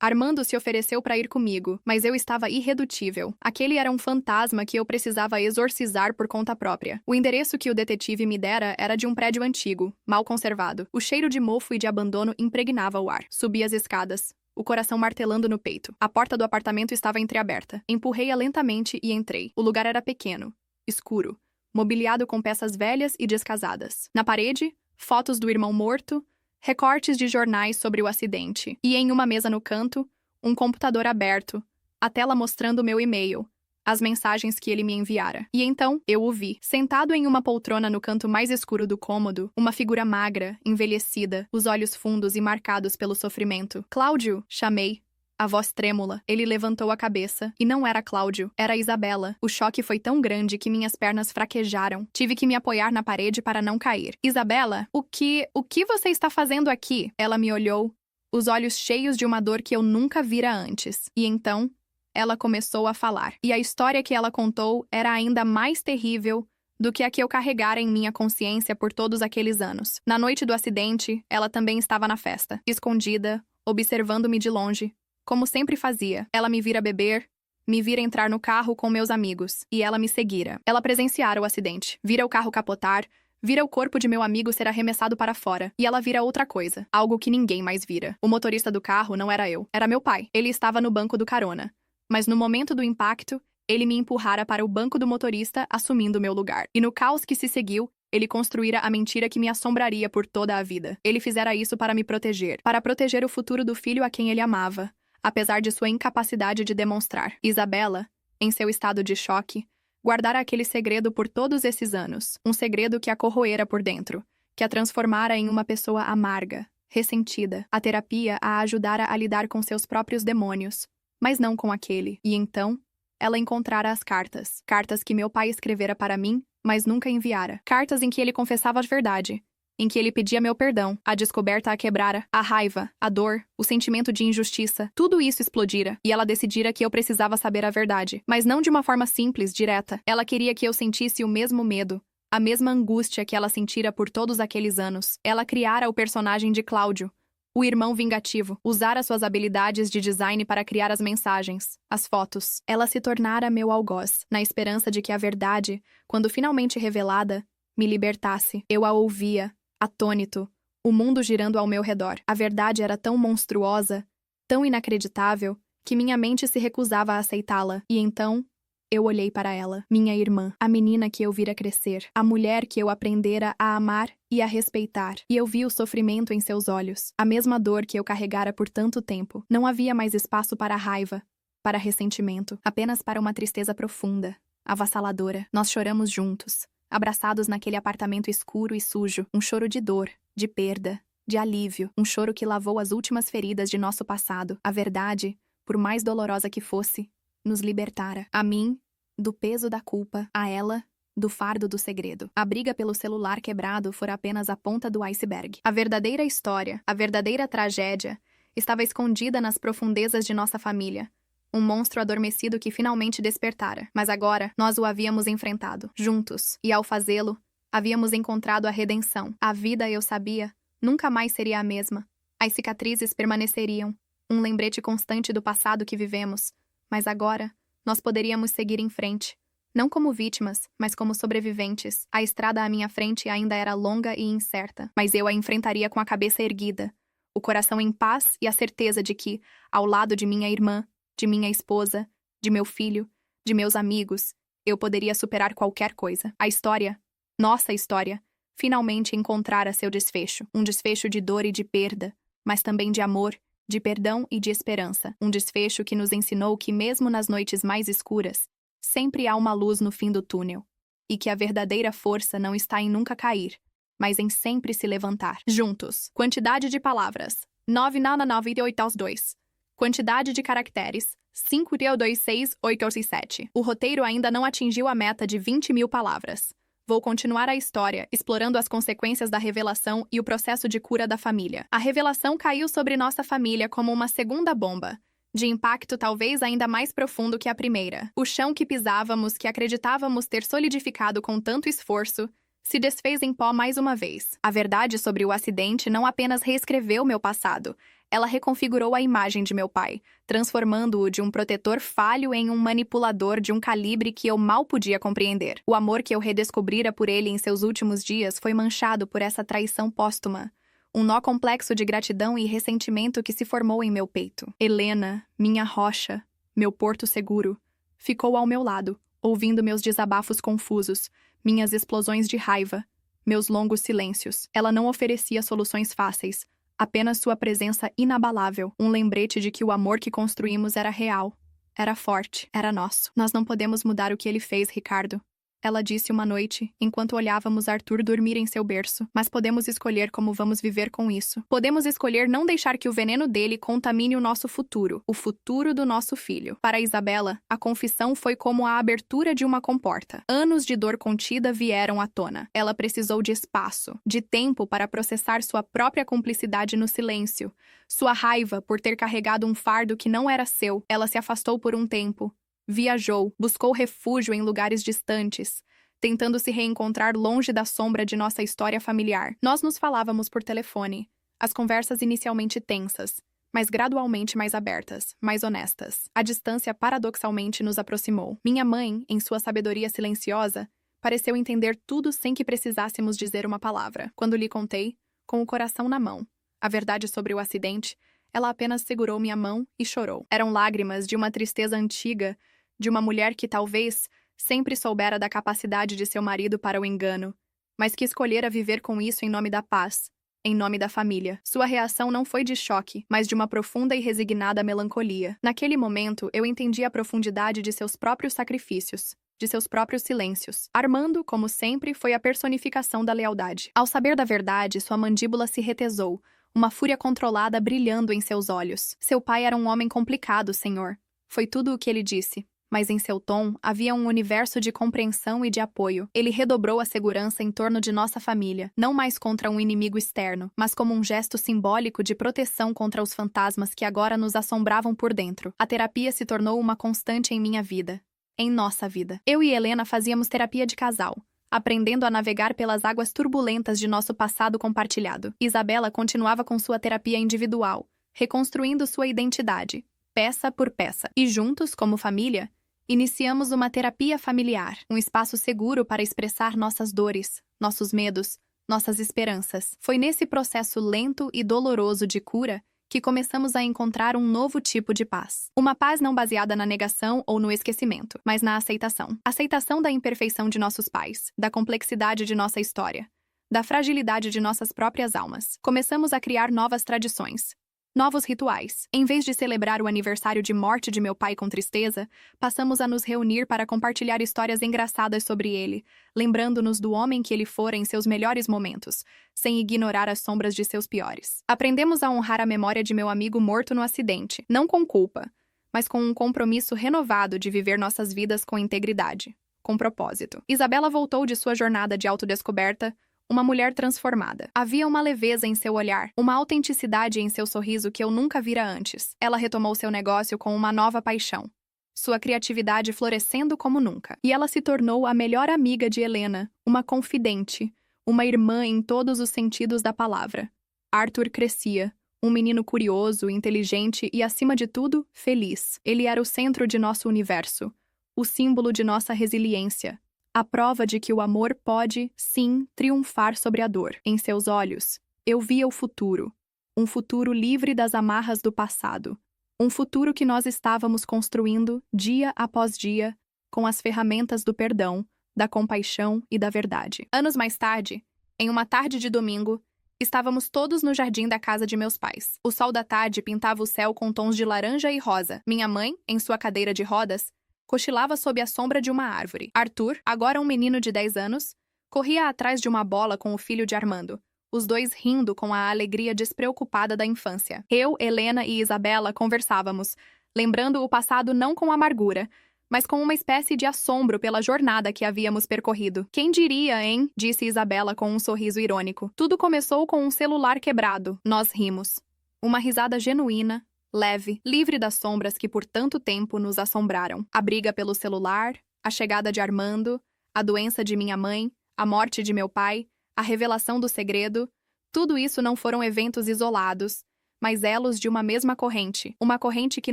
Armando se ofereceu para ir comigo, mas eu estava irredutível. Aquele era um fantasma que eu precisava exorcizar por conta própria. O endereço que o detetive me dera era de um prédio antigo, mal conservado. O cheiro de mofo e de abandono impregnava o ar. Subi as escadas, o coração martelando no peito. A porta do apartamento estava entreaberta. Empurrei-a lentamente e entrei. O lugar era pequeno, escuro, mobiliado com peças velhas e descasadas. Na parede, fotos do irmão morto, recortes de jornais sobre o acidente. E em uma mesa no canto, um computador aberto, a tela mostrando meu e-mail, as mensagens que ele me enviara. E então, eu o vi. Sentado em uma poltrona no canto mais escuro do cômodo, uma figura magra, envelhecida, os olhos fundos e marcados pelo sofrimento. "Cláudio!" chamei. A voz trêmula. Ele levantou a cabeça. E não era Cláudio, era Isabela. O choque foi tão grande que minhas pernas fraquejaram. Tive que me apoiar na parede para não cair. "Isabela, o que você está fazendo aqui?" Ela me olhou, os olhos cheios de uma dor que eu nunca vira antes. E então, ela começou a falar. E a história que ela contou era ainda mais terrível do que a que eu carregara em minha consciência por todos aqueles anos. Na noite do acidente, ela também estava na festa, escondida, observando-me de longe, como sempre fazia. Ela me vira beber, me vira entrar no carro com meus amigos, e ela me seguira. Ela presenciara o acidente, vira o carro capotar, vira o corpo de meu amigo ser arremessado para fora, e ela vira outra coisa, algo que ninguém mais vira. O motorista do carro não era eu, era meu pai. Ele estava no banco do carona, mas no momento do impacto, ele me empurrara para o banco do motorista, assumindo meu lugar. E no caos que se seguiu, ele construíra a mentira que me assombraria por toda a vida. Ele fizera isso para me proteger, para proteger o futuro do filho a quem ele amava, apesar de sua incapacidade de demonstrar. Isabela, em seu estado de choque, guardara aquele segredo por todos esses anos. Um segredo que a corroera por dentro, que a transformara em uma pessoa amarga, ressentida. A terapia a ajudara a lidar com seus próprios demônios, mas não com aquele. E então, ela encontrara as cartas. Cartas que meu pai escrevera para mim, mas nunca enviara. Cartas em que ele confessava a verdade, em que ele pedia meu perdão. A descoberta a quebrara, a raiva, a dor, o sentimento de injustiça, tudo isso explodira, e ela decidira que eu precisava saber a verdade, mas não de uma forma simples, direta. Ela queria que eu sentisse o mesmo medo, a mesma angústia que ela sentira por todos aqueles anos. Ela criara o personagem de Cláudio, o irmão vingativo, usara suas habilidades de design para criar as mensagens, as fotos. Ela se tornara meu algoz, na esperança de que a verdade, quando finalmente revelada, me libertasse. Eu a ouvia, atônito, o mundo girando ao meu redor. A verdade era tão monstruosa, tão inacreditável, que minha mente se recusava a aceitá-la. E então, eu olhei para ela, minha irmã, a menina que eu vira crescer, a mulher que eu aprendera a amar e a respeitar. E eu vi o sofrimento em seus olhos, a mesma dor que eu carregara por tanto tempo. Não havia mais espaço para a raiva, para ressentimento, apenas para uma tristeza profunda, avassaladora. Nós choramos juntos, abraçados naquele apartamento escuro e sujo, um choro de dor, de perda, de alívio, um choro que lavou as últimas feridas de nosso passado. A verdade, por mais dolorosa que fosse, nos libertara. A mim, do peso da culpa, a ela, do fardo do segredo. A briga pelo celular quebrado fora apenas a ponta do iceberg. A verdadeira história, a verdadeira tragédia, estava escondida nas profundezas de nossa família. Um monstro adormecido que finalmente despertara. Mas agora, nós o havíamos enfrentado, juntos. E ao fazê-lo, havíamos encontrado a redenção. A vida, eu sabia, nunca mais seria a mesma. As cicatrizes permaneceriam, um lembrete constante do passado que vivemos. Mas agora, nós poderíamos seguir em frente. Não como vítimas, mas como sobreviventes. A estrada à minha frente ainda era longa e incerta, mas eu a enfrentaria com a cabeça erguida, o coração em paz e a certeza de que, ao lado de minha irmã, de minha esposa, de meu filho, de meus amigos, eu poderia superar qualquer coisa. A história, nossa história, finalmente encontrara seu desfecho. Um desfecho de dor e de perda, mas também de amor, de perdão e de esperança. Um desfecho que nos ensinou que mesmo nas noites mais escuras, sempre há uma luz no fim do túnel, e que a verdadeira força não está em nunca cair, mas em sempre se levantar. Juntos. Quantidade de palavras: 9,998 Quantidade de caracteres: 5,26887. O roteiro ainda não atingiu a meta de 20.000 palavras. Vou continuar a história, explorando as consequências da revelação e o processo de cura da família. A revelação caiu sobre nossa família como uma segunda bomba, de impacto talvez ainda mais profundo que a primeira. O chão que pisávamos, que acreditávamos ter solidificado com tanto esforço, se desfez em pó mais uma vez. A verdade sobre o acidente não apenas reescreveu meu passado, ela reconfigurou a imagem de meu pai, transformando-o de um protetor falho em um manipulador de um calibre que eu mal podia compreender. O amor que eu redescobrira por ele em seus últimos dias foi manchado por essa traição póstuma. Um nó complexo de gratidão e ressentimento que se formou em meu peito. Helena, minha rocha, meu porto seguro, ficou ao meu lado, ouvindo meus desabafos confusos, minhas explosões de raiva, meus longos silêncios. Ela não oferecia soluções fáceis, apenas sua presença inabalável, um lembrete de que o amor que construímos era real, era forte, era nosso. Nós não podemos mudar o que ele fez, Ricardo. Ela disse uma noite, enquanto olhávamos Arthur dormir em seu berço. Mas podemos escolher como vamos viver com isso. Podemos escolher não deixar que o veneno dele contamine o nosso futuro, o futuro do nosso filho. Para Isabela, a confissão foi como a abertura de uma comporta. Anos de dor contida vieram à tona. Ela precisou de espaço, de tempo para processar sua própria cumplicidade no silêncio, sua raiva por ter carregado um fardo que não era seu. Ela se afastou por um tempo. Viajou, buscou refúgio em lugares distantes, tentando se reencontrar longe da sombra de nossa história familiar. Nós nos falávamos por telefone, as conversas inicialmente tensas, mas gradualmente mais abertas, mais honestas. A distância paradoxalmente nos aproximou. Minha mãe, em sua sabedoria silenciosa, pareceu entender tudo sem que precisássemos dizer uma palavra. Quando lhe contei, com o coração na mão, a verdade sobre o acidente, ela apenas segurou minha mão e chorou. Eram lágrimas de uma tristeza antiga, de uma mulher que talvez sempre soubera da capacidade de seu marido para o engano, mas que escolhera viver com isso em nome da paz, em nome da família. Sua reação não foi de choque, mas de uma profunda e resignada melancolia. Naquele momento, eu entendi a profundidade de seus próprios sacrifícios, de seus próprios silêncios. Armando, como sempre, foi a personificação da lealdade. Ao saber da verdade, sua mandíbula se retesou, uma fúria controlada brilhando em seus olhos. Seu pai era um homem complicado, senhor. Foi tudo o que ele disse. Mas em seu tom havia um universo de compreensão e de apoio. Ele redobrou a segurança em torno de nossa família, não mais contra um inimigo externo, mas como um gesto simbólico de proteção contra os fantasmas que agora nos assombravam por dentro. A terapia se tornou uma constante em minha vida, em nossa vida. Eu e Helena fazíamos terapia de casal, aprendendo a navegar pelas águas turbulentas de nosso passado compartilhado. Isabela continuava com sua terapia individual, reconstruindo sua identidade, peça por peça. E juntos, como família, iniciamos uma terapia familiar, um espaço seguro para expressar nossas dores, nossos medos, nossas esperanças. Foi nesse processo lento e doloroso de cura que começamos a encontrar um novo tipo de paz. Uma paz não baseada na negação ou no esquecimento, mas na aceitação. Aceitação da imperfeição de nossos pais, da complexidade de nossa história, da fragilidade de nossas próprias almas. Começamos a criar novas tradições. Novos rituais. Em vez de celebrar o aniversário de morte de meu pai com tristeza, passamos a nos reunir para compartilhar histórias engraçadas sobre ele, lembrando-nos do homem que ele fora em seus melhores momentos, sem ignorar as sombras de seus piores. Aprendemos a honrar a memória de meu amigo morto no acidente, não com culpa, mas com um compromisso renovado de viver nossas vidas com integridade, com propósito. Isabela voltou de sua jornada de autodescoberta, uma mulher transformada. Havia uma leveza em seu olhar, uma autenticidade em seu sorriso que eu nunca vira antes. Ela retomou seu negócio com uma nova paixão, sua criatividade florescendo como nunca. E ela se tornou a melhor amiga de Helena, uma confidente, uma irmã em todos os sentidos da palavra. Arthur crescia, um menino curioso, inteligente e, acima de tudo, feliz. Ele era o centro de nosso universo, o símbolo de nossa resiliência. A prova de que o amor pode, sim, triunfar sobre a dor. Em seus olhos, eu via o futuro. Um futuro livre das amarras do passado. Um futuro que nós estávamos construindo, dia após dia, com as ferramentas do perdão, da compaixão e da verdade. Anos mais tarde, em uma tarde de domingo, estávamos todos no jardim da casa de meus pais. O sol da tarde pintava o céu com tons de laranja e rosa. Minha mãe, em sua cadeira de rodas, cochilava sob a sombra de uma árvore. Arthur, agora um menino de 10 anos, corria atrás de uma bola com o filho de Armando, os dois rindo com a alegria despreocupada da infância. Eu, Helena e Isabela conversávamos, lembrando o passado não com amargura, mas com uma espécie de assombro pela jornada que havíamos percorrido. Quem diria, hein? Disse Isabela com um sorriso irônico. Tudo começou com um celular quebrado. Nós rimos. Uma risada genuína, leve, livre das sombras que por tanto tempo nos assombraram. A briga pelo celular, a chegada de Armando, a doença de minha mãe, a morte de meu pai, a revelação do segredo, tudo isso não foram eventos isolados, mas elos de uma mesma corrente, uma corrente que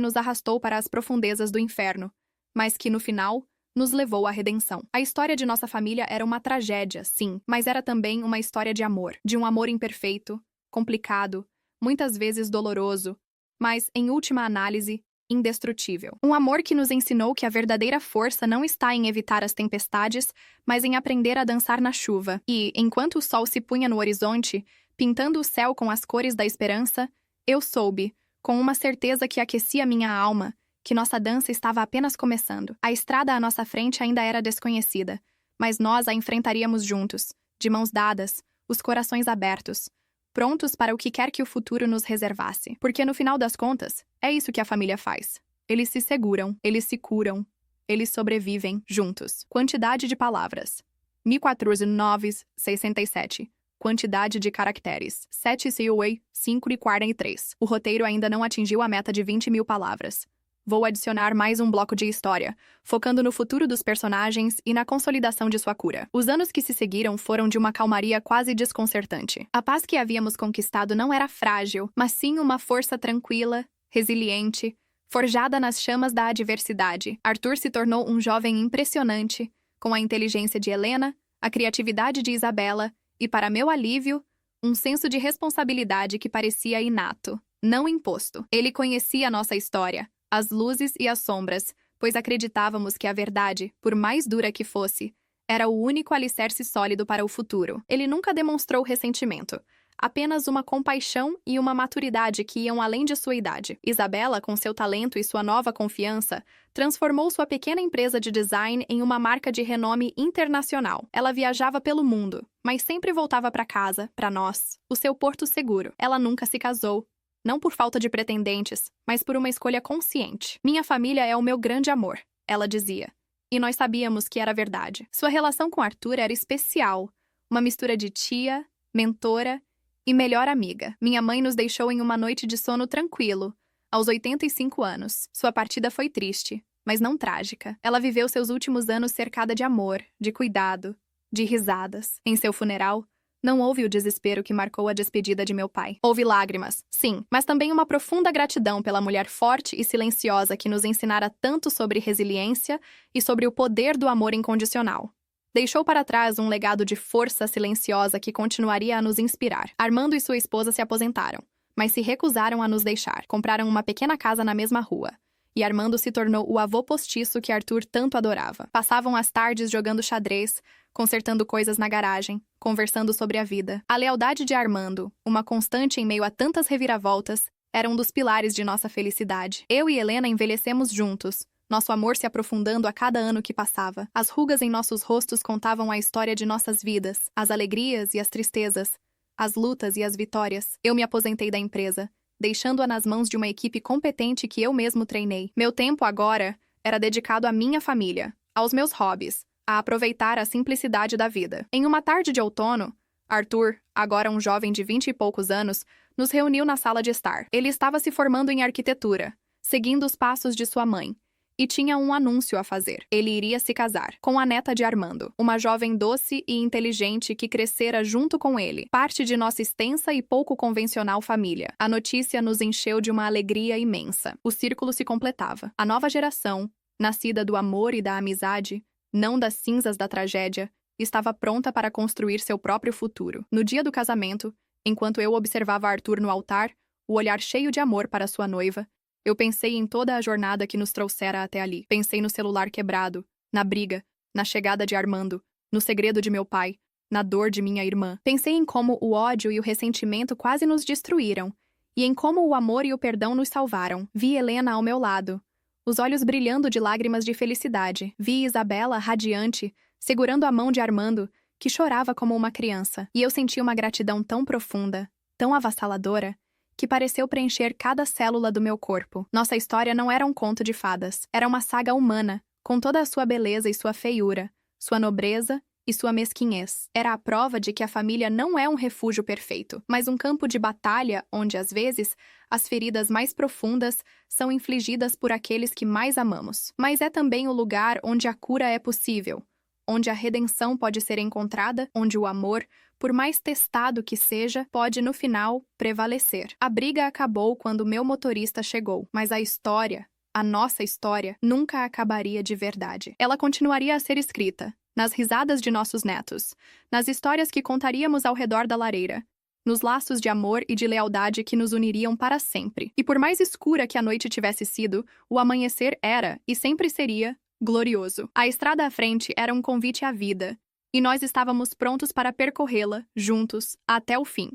nos arrastou para as profundezas do inferno, mas que, no final, nos levou à redenção. A história de nossa família era uma tragédia, sim, mas era também uma história de um amor imperfeito, complicado, muitas vezes doloroso, mas, em última análise, indestrutível. Um amor que nos ensinou que a verdadeira força não está em evitar as tempestades, mas em aprender a dançar na chuva. E, enquanto o sol se punha no horizonte, pintando o céu com as cores da esperança, eu soube, com uma certeza que aquecia minha alma, que nossa dança estava apenas começando. A estrada à nossa frente ainda era desconhecida, mas nós a enfrentaríamos juntos, de mãos dadas, os corações abertos, prontos para o que quer que o futuro nos reservasse. Porque, no final das contas, é isso que a família faz. Eles se seguram, eles se curam, eles sobrevivem juntos. Quantidade de palavras: 1467. Quantidade de caracteres: 7,543. O roteiro ainda não atingiu a meta de 20.000 palavras. Vou adicionar mais um bloco de história, focando no futuro dos personagens e na consolidação de sua cura. Os anos que se seguiram foram de uma calmaria quase desconcertante. A paz que havíamos conquistado não era frágil, mas sim uma força tranquila, resiliente, forjada nas chamas da adversidade. Arthur se tornou um jovem impressionante, com a inteligência de Helena, a criatividade de Isabela e, para meu alívio, um senso de responsabilidade que parecia inato, não imposto. Ele conhecia nossa história, as luzes e as sombras, pois acreditávamos que a verdade, por mais dura que fosse, era o único alicerce sólido para o futuro. Ele nunca demonstrou ressentimento, apenas uma compaixão e uma maturidade que iam além de sua idade. Isabela, com seu talento e sua nova confiança, transformou sua pequena empresa de design em uma marca de renome internacional. Ela viajava pelo mundo, mas sempre voltava para casa, para nós, o seu porto seguro. Ela nunca se casou, não por falta de pretendentes, mas por uma escolha consciente. Minha família é o meu grande amor, ela dizia. E nós sabíamos que era verdade. Sua relação com Arthur era especial, uma mistura de tia, mentora e melhor amiga. Minha mãe nos deixou em uma noite de sono tranquilo, aos 85 anos. Sua partida foi triste, mas não trágica. Ela viveu seus últimos anos cercada de amor, de cuidado, de risadas. Em seu funeral, não houve o desespero que marcou a despedida de meu pai. Houve lágrimas, sim, mas também uma profunda gratidão pela mulher forte e silenciosa que nos ensinara tanto sobre resiliência e sobre o poder do amor incondicional. Deixou para trás um legado de força silenciosa que continuaria a nos inspirar. Armando e sua esposa se aposentaram, mas se recusaram a nos deixar. Compraram uma pequena casa na mesma rua. E Armando se tornou o avô postiço que Arthur tanto adorava. Passavam as tardes jogando xadrez, consertando coisas na garagem, conversando sobre a vida. A lealdade de Armando, uma constante em meio a tantas reviravoltas, Era um dos pilares de nossa felicidade. Eu e Helena envelhecemos juntos, nosso amor se aprofundando a cada ano que passava. As rugas em nossos rostos contavam a história de nossas vidas, as alegrias e as tristezas, as lutas e as vitórias. Eu me aposentei da empresa, deixando-a nas mãos de uma equipe competente que eu mesmo treinei. Meu tempo agora era dedicado à minha família, aos meus hobbies, a aproveitar a simplicidade da vida. Em uma tarde de outono, Arthur, agora um jovem de 20 e poucos anos, nos reuniu na sala de estar. Ele estava se formando em arquitetura, seguindo os passos de sua mãe, e tinha um anúncio a fazer. Ele iria se casar com a neta de Armando, uma jovem doce e inteligente que crescera junto com ele, parte de nossa extensa e pouco convencional família. A notícia nos encheu de uma alegria imensa. O círculo se completava. A nova geração, nascida do amor e da amizade, não das cinzas da tragédia, estava pronta para construir seu próprio futuro. No dia do casamento, enquanto eu observava Arthur no altar, o olhar cheio de amor para sua noiva, eu pensei em toda a jornada que nos trouxera até ali. Pensei no celular quebrado, na briga, na chegada de Armando, no segredo de meu pai, na dor de minha irmã. Pensei em como o ódio e o ressentimento quase nos destruíram, e em como o amor e o perdão nos salvaram. Vi Helena ao meu lado, os olhos brilhando de lágrimas de felicidade. Vi Isabela, radiante, segurando a mão de Armando, que chorava como uma criança. E eu senti uma gratidão tão profunda, tão avassaladora, que pareceu preencher cada célula do meu corpo. Nossa história não era um conto de fadas. Era uma saga humana, com toda a sua beleza e sua feiura, sua nobreza e sua mesquinhez. Era a prova de que a família não é um refúgio perfeito, mas um campo de batalha onde, às vezes, as feridas mais profundas são infligidas por aqueles que mais amamos. Mas é também o lugar onde a cura é possível, onde a redenção pode ser encontrada, onde o amor, por mais testado que seja, pode, no final, prevalecer. A briga acabou quando meu motorista chegou, mas a história, a nossa história, nunca acabaria de verdade. Ela continuaria a ser escrita, nas risadas de nossos netos, nas histórias que contaríamos ao redor da lareira, nos laços de amor e de lealdade que nos uniriam para sempre. E por mais escura que a noite tivesse sido, o amanhecer era, e sempre seria, glorioso. A estrada à frente era um convite à vida, e nós estávamos prontos para percorrê-la, juntos, até o fim.